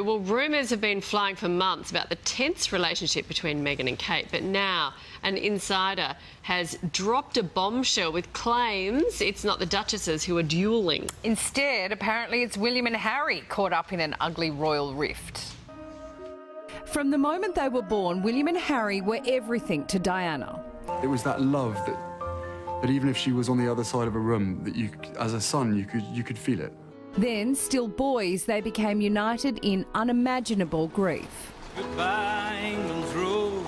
Well, rumours have been flying for months about the tense relationship between Meghan and Kate, but now an insider has dropped a bombshell with claims it's not the Duchesses who are duelling. Instead, apparently it's William and Harry caught up in an ugly royal rift. From the moment they were born, William and Harry were everything to Diana. It was that love that even if she was on the other side of a room, that you, as a son, you could feel it. Then, still boys, they became united in unimaginable grief. Goodbye, England's rose.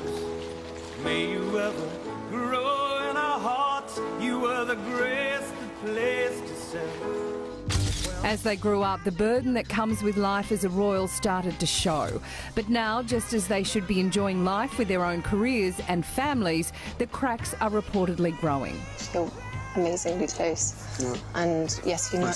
May you ever grow in our hearts. You were the greatest place to settle. As they grew up, the burden that comes with life as a royal started to show. But now, just as they should be enjoying life with their own careers and families, the cracks are reportedly growing. You're amazingly close. Yeah. And yes, you know.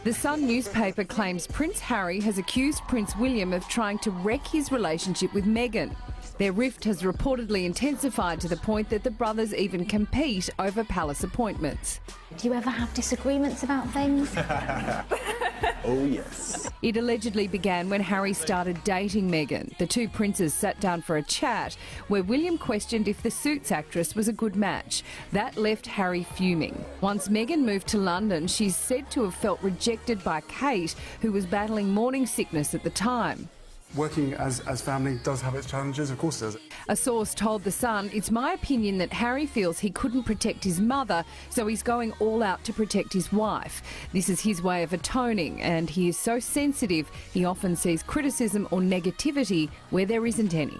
The Sun newspaper claims Prince Harry has accused Prince William of trying to wreck his relationship with Meghan. Their rift has reportedly intensified to the point that the brothers even compete over palace appointments. Do you ever have disagreements about things? Oh, yes. It allegedly began when Harry started dating Meghan. The two princes sat down for a chat where William questioned if the Suits actress was a good match. That left Harry fuming. Once Meghan moved to London, she's said to have felt rejected by Kate, who was battling morning sickness at the time. Working as family does have its challenges, of course it does. A source told The Sun, "It's my opinion that Harry feels he couldn't protect his mother, so he's going all out to protect his wife. This is his way of atoning, and he is so sensitive, he often sees criticism or negativity where there isn't any."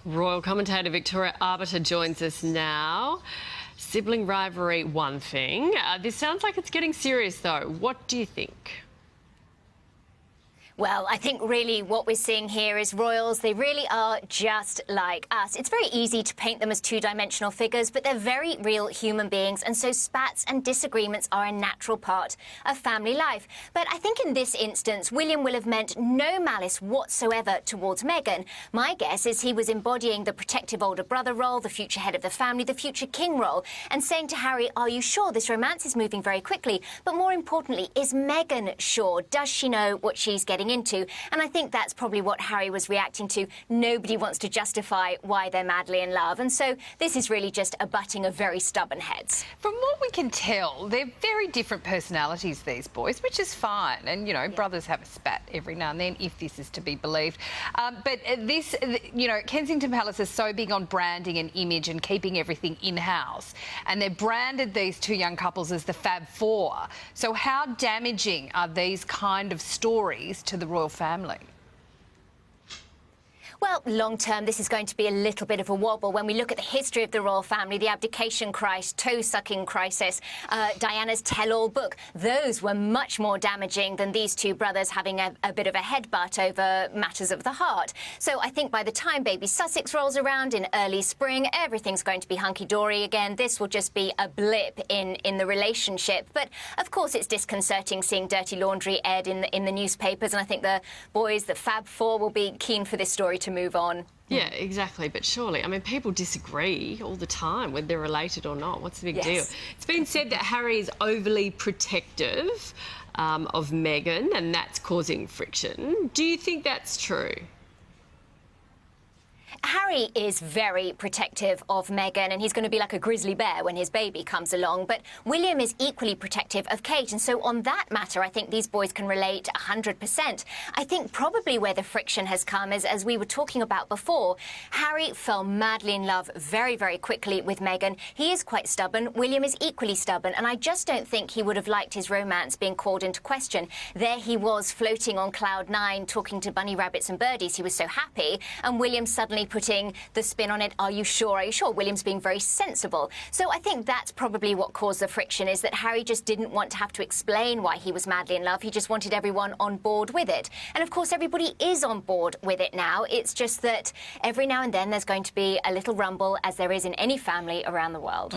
Royal commentator Victoria Arbiter joins us now. Sibling rivalry, one thing. This sounds like it's getting serious, though. What do you think? Well, I think really what we're seeing here is royals. They really are just like us. It's very easy to paint them as two-dimensional figures, but they're very real human beings, and so spats and disagreements are a natural part of family life. But I think in this instance, William will have meant no malice whatsoever towards Meghan. My guess is he was embodying the protective older brother role, the future head of the family, the future king role, and saying to Harry, are you sure this romance is moving very quickly? But more importantly, is Meghan sure? Does she know what she's getting into? And I think that's probably what Harry was reacting to. Nobody wants to justify why they're madly in love, and so this is really just a butting of very stubborn heads. From what we can tell, they're very different personalities, these boys, which is fine. And, you know, brothers have a spat every now and then, if this is to be believed. But this, you know, Kensington Palace is so big on branding and image and keeping everything in-house. And they've branded these two young couples as the Fab Four. So how damaging are these kind of stories to the royal family? Well, long-term, this is going to be a little bit of a wobble. When we look at the history of the royal family, the abdication crisis, toe-sucking crisis, Diana's tell-all book, those were much more damaging than these two brothers having a bit of a headbutt over matters of the heart. So I think by the time baby Sussex rolls around in early spring, everything's going to be hunky-dory again. This will just be a blip in the relationship. But, of course, it's disconcerting seeing dirty laundry aired in the newspapers, and I think the boys, the Fab Four, will be keen for this story to move on. Yeah, exactly. But surely, I mean, people disagree all the time whether they're related or not. What's the big deal? It's been said that Harry is overly protective of Meghan, and that's causing friction. Do you think that's true? Harry is very protective of Meghan, and he's going to be like a grizzly bear when his baby comes along. But William is equally protective of Kate, and so on that matter, I think these boys can relate 100%. I think probably where the friction has come is, as we were talking about before, Harry fell madly in love very, very quickly with Meghan. He is quite stubborn. William is equally stubborn, and I just don't think he would have liked his romance being called into question. There he was floating on cloud nine, talking to bunny rabbits and birdies. He was so happy, and William suddenly putting the spin on it, are you sure, are you sure? William's being very sensible. So I think that's probably what caused the friction, is that Harry just didn't want to have to explain why he was madly in love. He just wanted everyone on board with it. And of course, everybody is on board with it now. It's just that every now and then there's going to be a little rumble, as there is in any family around the world.